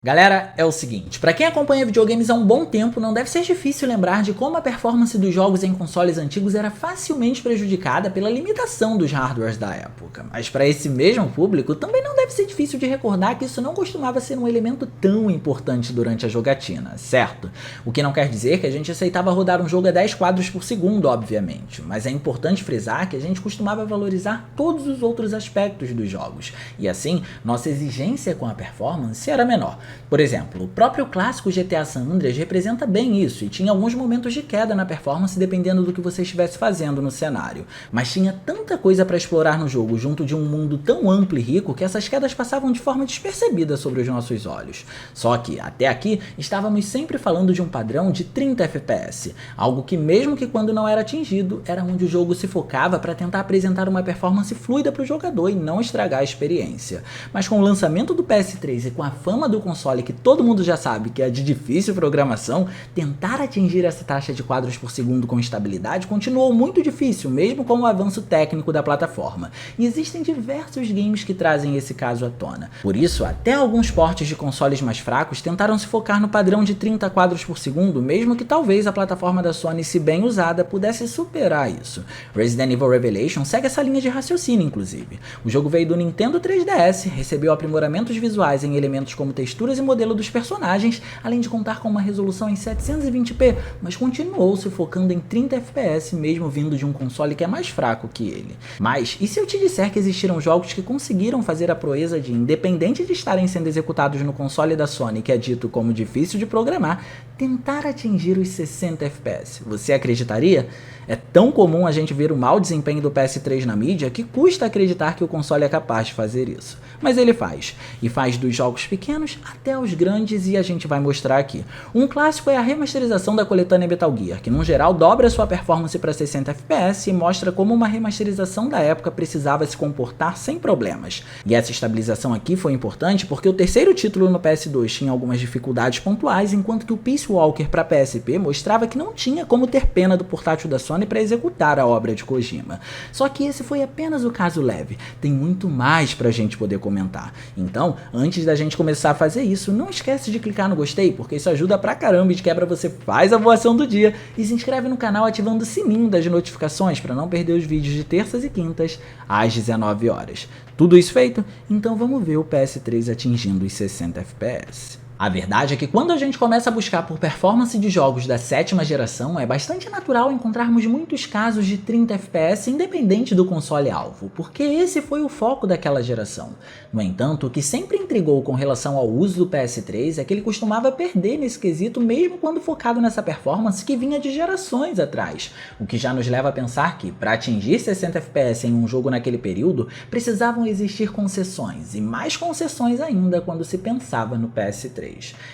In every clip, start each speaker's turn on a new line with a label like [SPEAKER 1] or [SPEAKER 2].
[SPEAKER 1] Galera, é o seguinte, pra quem acompanha videogames há um bom tempo, não deve ser difícil lembrar de como a performance dos jogos em consoles antigos era facilmente prejudicada pela limitação dos hardwares da época. Mas pra esse mesmo público, também não deve ser difícil de recordar que isso não costumava ser um elemento tão importante durante a jogatina, certo? O que não quer dizer que a gente aceitava rodar um jogo a 10 quadros por segundo, obviamente, mas é importante frisar que a gente costumava valorizar todos os outros aspectos dos jogos, e assim, nossa exigência com a performance era menor. Por exemplo, o próprio clássico GTA San Andreas representa bem isso e tinha alguns momentos de queda na performance dependendo do que você estivesse fazendo no cenário, mas tinha tanta coisa para explorar no jogo junto de um mundo tão amplo e rico que essas quedas passavam de forma despercebida sobre os nossos olhos. Só que, até aqui, estávamos sempre falando de um padrão de 30 FPS, algo que mesmo que quando não era atingido, era onde o jogo se focava para tentar apresentar uma performance fluida para o jogador e não estragar a experiência. Mas com o lançamento do PS3 e com a fama do console que todo mundo já sabe que é de difícil programação, tentar atingir essa taxa de quadros por segundo com estabilidade continuou muito difícil, mesmo com o avanço técnico da plataforma, e existem diversos games que trazem esse caso à tona. Por isso, até alguns portes de consoles mais fracos tentaram se focar no padrão de 30 quadros por segundo, mesmo que talvez a plataforma da Sony, se bem usada, pudesse superar isso. Resident Evil Revelation segue essa linha de raciocínio, inclusive. O jogo veio do Nintendo 3DS, recebeu aprimoramentos visuais em elementos como texturas e modelo dos personagens, além de contar com uma resolução em 720p, mas continuou se focando em 30 FPS mesmo vindo de um console que é mais fraco que ele. Mas, e se eu te disser que existiram jogos que conseguiram fazer a proeza de, independente de estarem sendo executados no console da Sony, que é dito como difícil de programar, tentar atingir os 60 FPS? Você acreditaria? É tão comum a gente ver o mau desempenho do PS3 na mídia que custa acreditar que o console é capaz de fazer isso. Mas ele faz, e faz dos jogos pequenos até os grandes, e a gente vai mostrar aqui. Um clássico é a remasterização da coletânea Metal Gear, que no geral dobra sua performance para 60 FPS e mostra como uma remasterização da época precisava se comportar sem problemas. E essa estabilização aqui foi importante porque o terceiro título no PS2 tinha algumas dificuldades pontuais, enquanto que o Peace Walker para PSP mostrava que não tinha como ter pena do portátil da Sony para executar a obra de Kojima. Só que esse foi apenas o caso leve, tem muito mais pra gente poder comentar. Então, antes da gente começar a fazer isso, não esquece de clicar no gostei, porque isso ajuda pra caramba e de quebra você faz a voação do dia e se inscreve no canal ativando o sininho das notificações para não perder os vídeos de terças e quintas às 19 horas. Tudo isso feito? Então vamos ver o PS3 atingindo os 60 FPS. A verdade é que quando a gente começa a buscar por performance de jogos da 7ª geração, é bastante natural encontrarmos muitos casos de 30 FPS independente do console alvo, porque esse foi o foco daquela geração. No entanto, o que sempre intrigou com relação ao uso do PS3 é que ele costumava perder nesse quesito mesmo quando focado nessa performance que vinha de gerações atrás, o que já nos leva a pensar que, para atingir 60 FPS em um jogo naquele período, precisavam existir concessões, e mais concessões ainda quando se pensava no PS3.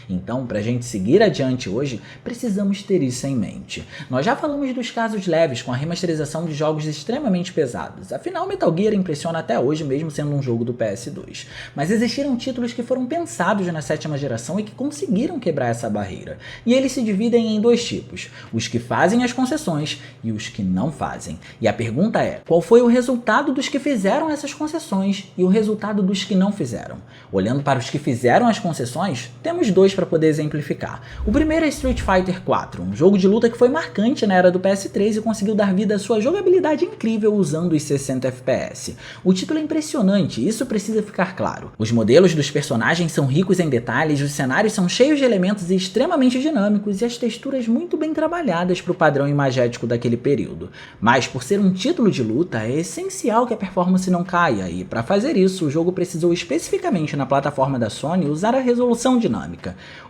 [SPEAKER 1] Então, para a gente seguir adiante hoje, precisamos ter isso em mente. Nós já falamos dos casos leves com a remasterização de jogos extremamente pesados, afinal Metal Gear impressiona até hoje mesmo sendo um jogo do PS2. Mas existiram títulos que foram pensados na 7ª geração e que conseguiram quebrar essa barreira. E eles se dividem em dois tipos, os que fazem as concessões e os que não fazem. E a pergunta é, qual foi o resultado dos que fizeram essas concessões e o resultado dos que não fizeram? Olhando para os que fizeram as concessões, temos dois para poder exemplificar. O primeiro é Street Fighter 4, um jogo de luta que foi marcante na era do PS3 e conseguiu dar vida à sua jogabilidade incrível usando os 60 FPS. O título é impressionante, isso precisa ficar claro. Os modelos dos personagens são ricos em detalhes, os cenários são cheios de elementos e extremamente dinâmicos e as texturas muito bem trabalhadas para o padrão imagético daquele período. Mas por ser um título de luta, é essencial que a performance não caia e para fazer isso o jogo precisou especificamente na plataforma da Sony usar a resolução dinâmica.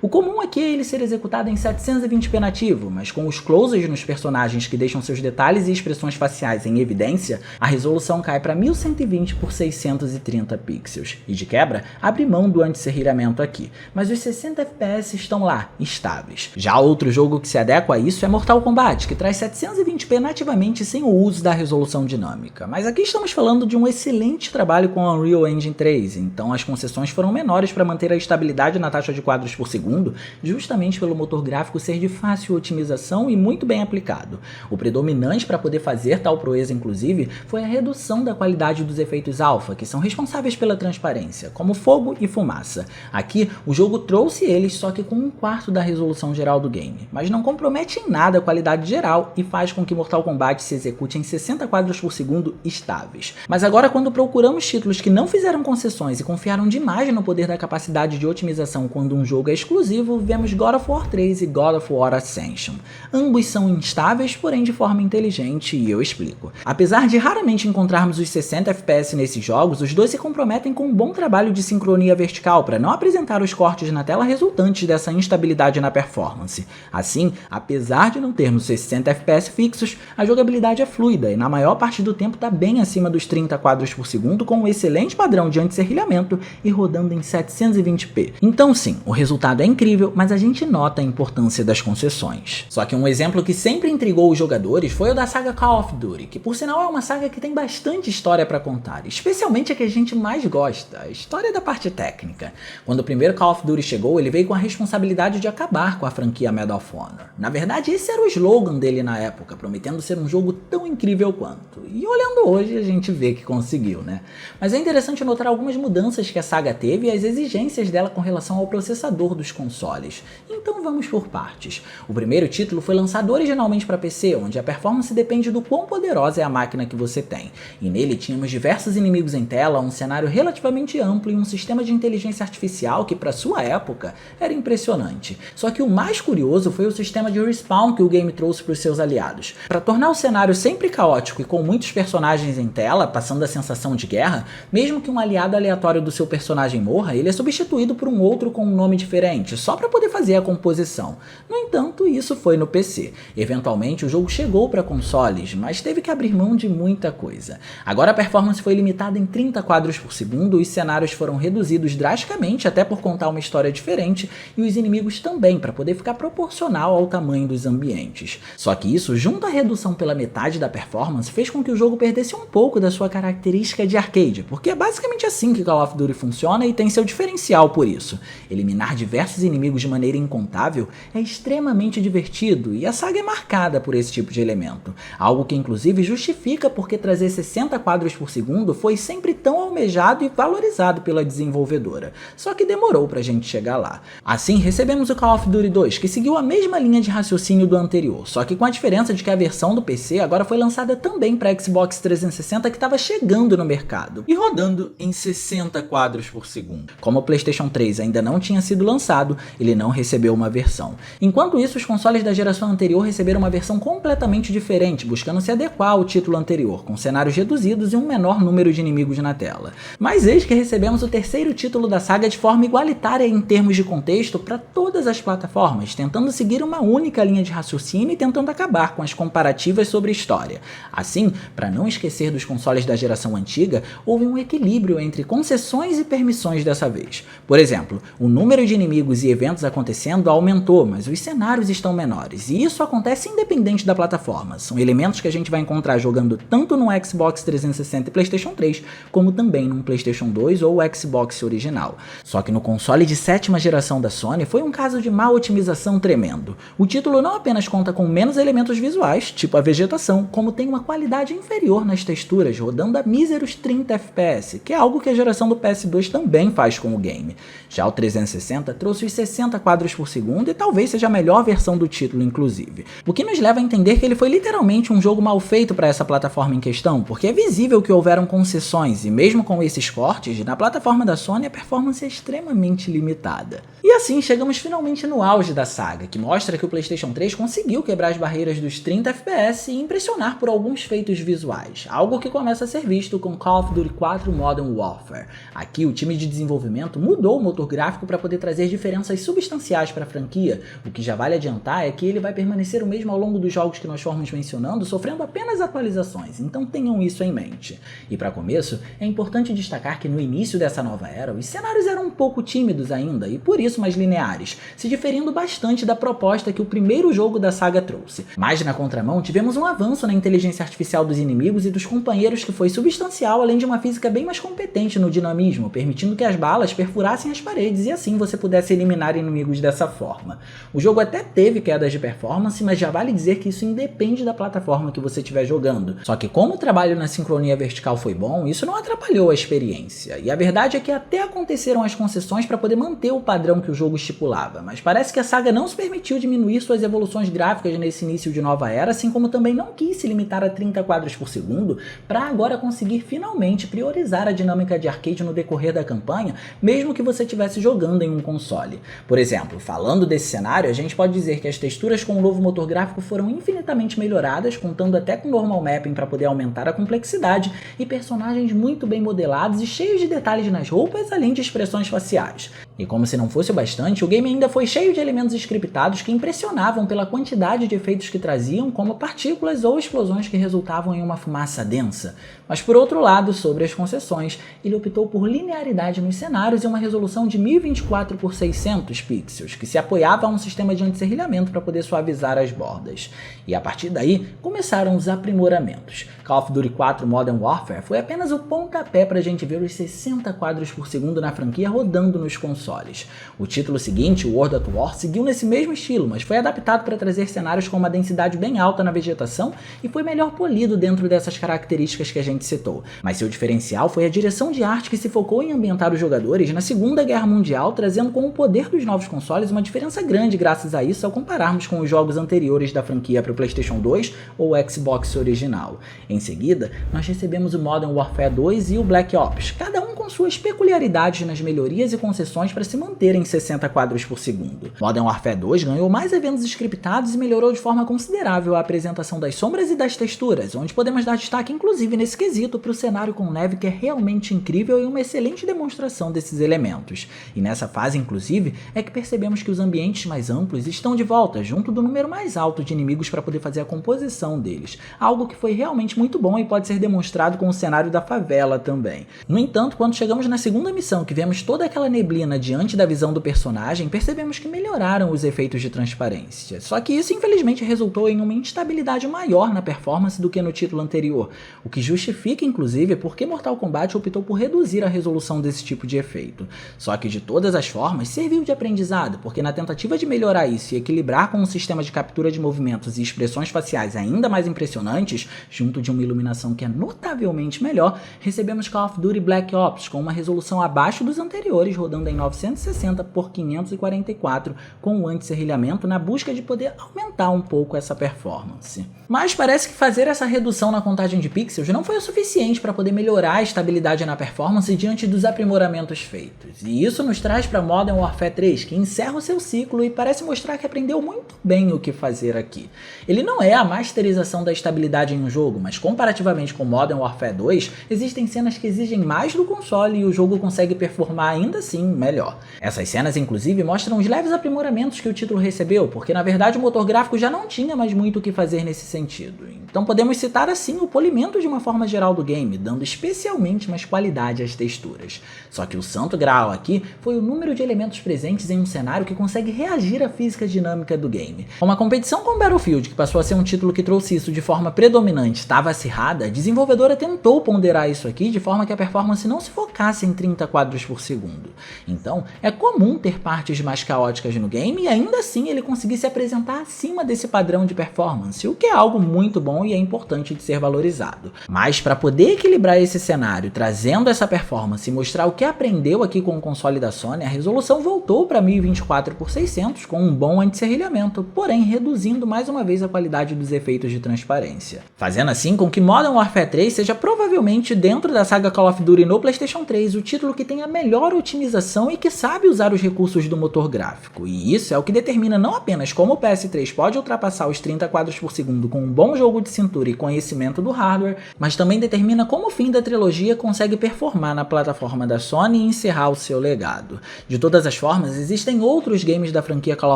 [SPEAKER 1] O comum aqui é ele ser executado em 720p nativo, mas com os closes nos personagens que deixam seus detalhes e expressões faciais em evidência, a resolução cai para 1120 por 630 pixels, e de quebra, abre mão do anti-serrilhamento aqui, mas os 60 FPS estão lá, estáveis. Já outro jogo que se adequa a isso é Mortal Kombat, que traz 720p nativamente sem o uso da resolução dinâmica, mas aqui estamos falando de um excelente trabalho com a Unreal Engine 3, então as concessões foram menores para manter a estabilidade na taxa de quadros por segundo, justamente pelo motor gráfico ser de fácil otimização e muito bem aplicado. O predominante para poder fazer tal proeza, inclusive, foi a redução da qualidade dos efeitos alfa, que são responsáveis pela transparência, como fogo e fumaça. Aqui, o jogo trouxe eles só que com 1/4 da resolução geral do game, mas não compromete em nada a qualidade geral e faz com que Mortal Kombat se execute em 60 quadros por segundo estáveis. Mas agora, quando procuramos títulos que não fizeram concessões e confiaram demais no poder da capacidade de otimização quando um jogo é exclusivo, vemos God of War 3 e God of War Ascension. Ambos são instáveis, porém de forma inteligente, e eu explico. Apesar de raramente encontrarmos os 60 FPS nesses jogos, os dois se comprometem com um bom trabalho de sincronia vertical para não apresentar os cortes na tela resultantes dessa instabilidade na performance. Assim, apesar de não termos 60 FPS fixos, a jogabilidade é fluida e na maior parte do tempo está bem acima dos 30 quadros por segundo, com um excelente padrão de anti-serrilhamento e rodando em 720p. Então sim, o resultado é incrível, mas a gente nota a importância das concessões. Só que um exemplo que sempre intrigou os jogadores foi o da saga Call of Duty, que por sinal é uma saga que tem bastante história para contar, especialmente a que a gente mais gosta, a história da parte técnica. Quando o primeiro Call of Duty chegou, ele veio com a responsabilidade de acabar com a franquia Medal of Honor. Na verdade, esse era o slogan dele na época, prometendo ser um jogo tão incrível quanto. E olhando hoje, a gente vê que conseguiu, né? Mas é interessante notar algumas mudanças que a saga teve e as exigências dela com relação ao processador dos consoles. Então vamos por partes. O primeiro título foi lançado originalmente para PC, onde a performance depende do quão poderosa é a máquina que você tem. E nele tínhamos diversos inimigos em tela, um cenário relativamente amplo e um sistema de inteligência artificial que, para sua época, era impressionante. Só que o mais curioso foi o sistema de respawn que o game trouxe para os seus aliados. Para tornar o cenário sempre caótico e com muitos personagens em tela, passando a sensação de guerra, mesmo que um aliado aleatório do seu personagem morra, ele é substituído por um outro com um nome diferente, só para poder fazer a composição. No entanto, isso foi no PC. Eventualmente, o jogo chegou para consoles, mas teve que abrir mão de muita coisa. Agora a performance foi limitada em 30 quadros por segundo, os cenários foram reduzidos drasticamente, até por contar uma história diferente, e os inimigos também, para poder ficar proporcional ao tamanho dos ambientes. Só que isso, junto à redução pela metade da performance, fez com que o jogo perdesse um pouco da sua característica de arcade, porque é basicamente assim que Call of Duty funciona e tem seu diferencial por isso. Eliminar diversos inimigos de maneira incontável é extremamente divertido, e a saga é marcada por esse tipo de elemento, algo que inclusive justifica porque trazer 60 quadros por segundo foi sempre tão almejado e valorizado pela desenvolvedora, só que demorou pra gente chegar lá. Assim, recebemos o Call of Duty 2, que seguiu a mesma linha de raciocínio do anterior, só que com a diferença de que a versão do PC agora foi lançada também para Xbox 360, que estava chegando no mercado, e rodando em 60 quadros por segundo. Como o PlayStation 3 ainda não tinha sido lançado, ele não recebeu uma versão. Enquanto isso, os consoles da geração anterior receberam uma versão completamente diferente, buscando se adequar ao título anterior, com cenários reduzidos e um menor número de inimigos na tela. Mas eis que recebemos o terceiro título da saga de forma igualitária em termos de contexto para todas as plataformas, tentando seguir uma única linha de raciocínio e tentando acabar com as comparativas sobre história. Assim, para não esquecer dos consoles da geração antiga, houve um equilíbrio entre concessões e permissões dessa vez. Por exemplo, o número de inimigos e eventos acontecendo aumentou, mas os cenários estão menores, e isso acontece independente da plataforma. São elementos que a gente vai encontrar jogando tanto no Xbox 360 e PlayStation 3, como também no PlayStation 2 ou Xbox original. Só que no console de 7ª geração da Sony foi um caso de má otimização tremendo. O título não apenas conta com menos elementos visuais, tipo a vegetação, como tem uma qualidade inferior nas texturas, rodando a míseros 30 FPS, que é algo que a geração do PS2 também faz com o game. Já o 360 trouxe os 60 quadros por segundo e talvez seja a melhor versão do título, inclusive. O que nos leva a entender que ele foi literalmente um jogo mal feito para essa plataforma em questão, porque é visível que houveram concessões, e mesmo com esses cortes, na plataforma da Sony a performance é extremamente limitada. E assim chegamos finalmente no auge da saga, que mostra que o PlayStation 3 conseguiu quebrar as barreiras dos 30 FPS e impressionar por alguns feitos visuais, algo que começa a ser visto com Call of Duty 4 Modern Warfare. Aqui o time de desenvolvimento mudou o motor gráfico para poder trazer diferenças substanciais para a franquia. O que já vale adiantar é que ele vai permanecer o mesmo ao longo dos jogos que nós fomos mencionando, sofrendo apenas atualizações, então tenham isso em mente. E para começo, é importante destacar que no início dessa nova era, os cenários eram um pouco tímidos ainda e por isso mais lineares, se diferindo bastante da proposta que o primeiro jogo da saga trouxe. Mas na contramão, tivemos um avanço na inteligência artificial dos inimigos e dos companheiros que foi substancial, além de uma física bem mais competente no dinamismo, permitindo que as balas perfurassem as paredes e assim você pudesse eliminar inimigos dessa forma. O jogo até teve quedas de performance, mas já vale dizer que isso independe da plataforma que você estiver jogando. Só que como o trabalho na sincronia vertical foi bom, isso não atrapalhou a experiência. E a verdade é que até aconteceram as concessões para poder manter o padrão que o jogo estipulava, mas parece que a saga não se permitiu diminuir suas evoluções gráficas nesse início de nova era, assim como também não quis se limitar a 30 quadros por segundo, para agora conseguir finalmente priorizar a dinâmica de arcade no decorrer da campanha, mesmo que você estivesse jogando em um console. Por exemplo, falando desse cenário, a gente pode dizer que as texturas com o novo motor gráfico foram infinitamente melhoradas, contando até com normal mapping para poder aumentar a complexidade, e personagens muito bem modelados e cheios de detalhes nas roupas, além de expressões faciais. E como se não fosse o bastante, o game ainda foi cheio de elementos scriptados que impressionavam pela quantidade de efeitos que traziam, como partículas ou explosões que resultavam em uma fumaça densa. Mas por outro lado, sobre as concessões, ele optou por linearidade nos cenários e uma resolução de 1024 por 600 pixels, que se apoiava a um sistema de anti-serrilhamento para poder suavizar as bordas. E a partir daí, começaram os aprimoramentos. Call of Duty 4 Modern Warfare foi apenas o pontapé para a gente ver os 60 quadros por segundo na franquia rodando nos consoles. O título seguinte, World at War, seguiu nesse mesmo estilo, mas foi adaptado para trazer cenários com uma densidade bem alta na vegetação e foi melhor polido dentro dessas características que a gente citou. Mas seu diferencial foi a direção de arte que se focou em ambientar os jogadores na Segunda Guerra Mundial, trazendo com o poder dos novos consoles uma diferença grande graças a isso ao compararmos com os jogos anteriores da franquia para o PlayStation 2 ou o Xbox original. Em seguida, nós recebemos o Modern Warfare 2 e o Black Ops, cada um com suas peculiaridades nas melhorias e concessões para se manter em 60 quadros por segundo. Modern Warfare 2 ganhou mais eventos scriptados e melhorou de forma considerável a apresentação das sombras e das texturas, onde podemos dar destaque inclusive nesse quesito para o cenário com neve, que é realmente incrível e uma excelente demonstração desses elementos. E nessa fase inclusive é que percebemos que os ambientes mais amplos estão de volta, junto do número mais alto de inimigos para poder fazer a composição deles, algo que foi realmente muito bom e pode ser demonstrado com o cenário da favela também. No entanto, quando chegamos na segunda missão, que vemos toda aquela neblina diante da visão do personagem, percebemos que melhoraram os efeitos de transparência. Só que isso infelizmente resultou em uma instabilidade maior na performance do que no título anterior, o que justifica inclusive porque Mortal Kombat optou por reduzir a resolução desse tipo de efeito. Só que de todas as formas serviu de aprendizado, porque na tentativa de melhorar isso e equilibrar com um sistema de captura de movimentos e expressões faciais ainda mais impressionantes, junto de uma iluminação que é notavelmente melhor, recebemos Call of Duty Black Ops com uma resolução abaixo dos anteriores, rodando em 960 por 544 com o anti-serrilhamento na busca de poder aumentar um pouco essa performance. Mas parece que fazer essa redução na contagem de pixels não foi o suficiente para poder melhorar a estabilidade na performance diante dos aprimoramentos feitos. E isso nos traz para Modern Warfare 3, que encerra o seu ciclo e parece mostrar que aprendeu muito bem o que fazer aqui. Ele não é a masterização da estabilidade em um jogo, mas comparativamente com Modern Warfare 2, existem cenas que exigem mais do console e o jogo consegue performar ainda assim melhor. Essas cenas inclusive mostram os leves aprimoramentos que o título recebeu, porque na verdade o motor gráfico já não tinha mais muito o que fazer nesse sentido. Então podemos citar assim o polimento de uma forma geral do game, dando especialmente mais qualidade às texturas. Só que o santo graal aqui foi o número de elementos presentes em um cenário que consegue reagir à física dinâmica do game. Uma competição com Battlefield, que passou a ser um título que trouxe isso de forma predominante, estava acirrada, a desenvolvedora tentou ponderar isso aqui de forma que a performance não se focasse em 30 quadros por segundo. Então, é comum ter partes mais caóticas no game e ainda assim ele conseguir se apresentar acima desse padrão de performance, o que é algo muito bom e é importante de ser valorizado. Mas para poder equilibrar esse cenário, trazendo essa performance e mostrar o que aprendeu aqui com o console da Sony, a resolução voltou para 1024 por 600 com um bom anti-serrilhamento, porém reduzindo mais uma vez a qualidade dos efeitos de transparência. Fazendo assim com que Modern Warfare 3 seja provavelmente dentro da saga Call of Duty no PlayStation 3 o título que tem a melhor otimização e que sabe usar os recursos do motor gráfico, e isso é o que determina não apenas como o PS3 pode ultrapassar os 30 quadros por segundo com um bom jogo de cintura e conhecimento do hardware, mas também determina como o fim da trilogia consegue performar na plataforma da Sony e encerrar o seu legado. De todas as formas, existem outros games da franquia Call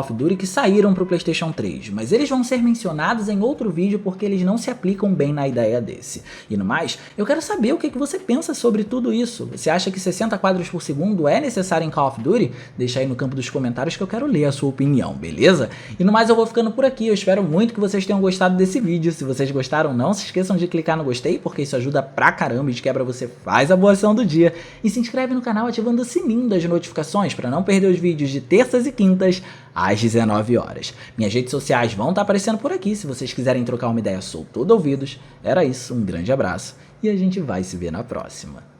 [SPEAKER 1] of Duty que saíram para o PlayStation 3, mas eles vão ser mencionados em outro vídeo porque eles não se aplicam bem na ideia desse. E no mais, eu quero saber o que você pensa sobre tudo isso. Você acha que 60 quadros por segundo é necessário em Call of Duty? Deixa aí no campo dos comentários que eu quero ler a sua opinião, beleza? E no mais eu vou ficando por aqui, eu espero muito que vocês tenham gostado desse vídeo. Se vocês gostaram, não se esqueçam de clicar no gostei, porque isso ajuda pra caramba e de quebra você faz a boa ação do dia. E se inscreve no canal ativando o sininho das notificações para não perder os vídeos de terças e quintas às 19 horas. Minhas redes sociais vão estar aparecendo por aqui, se vocês quiserem trocar uma ideia, sou todo ouvidos. Era isso, um grande abraço e a gente vai se ver na próxima.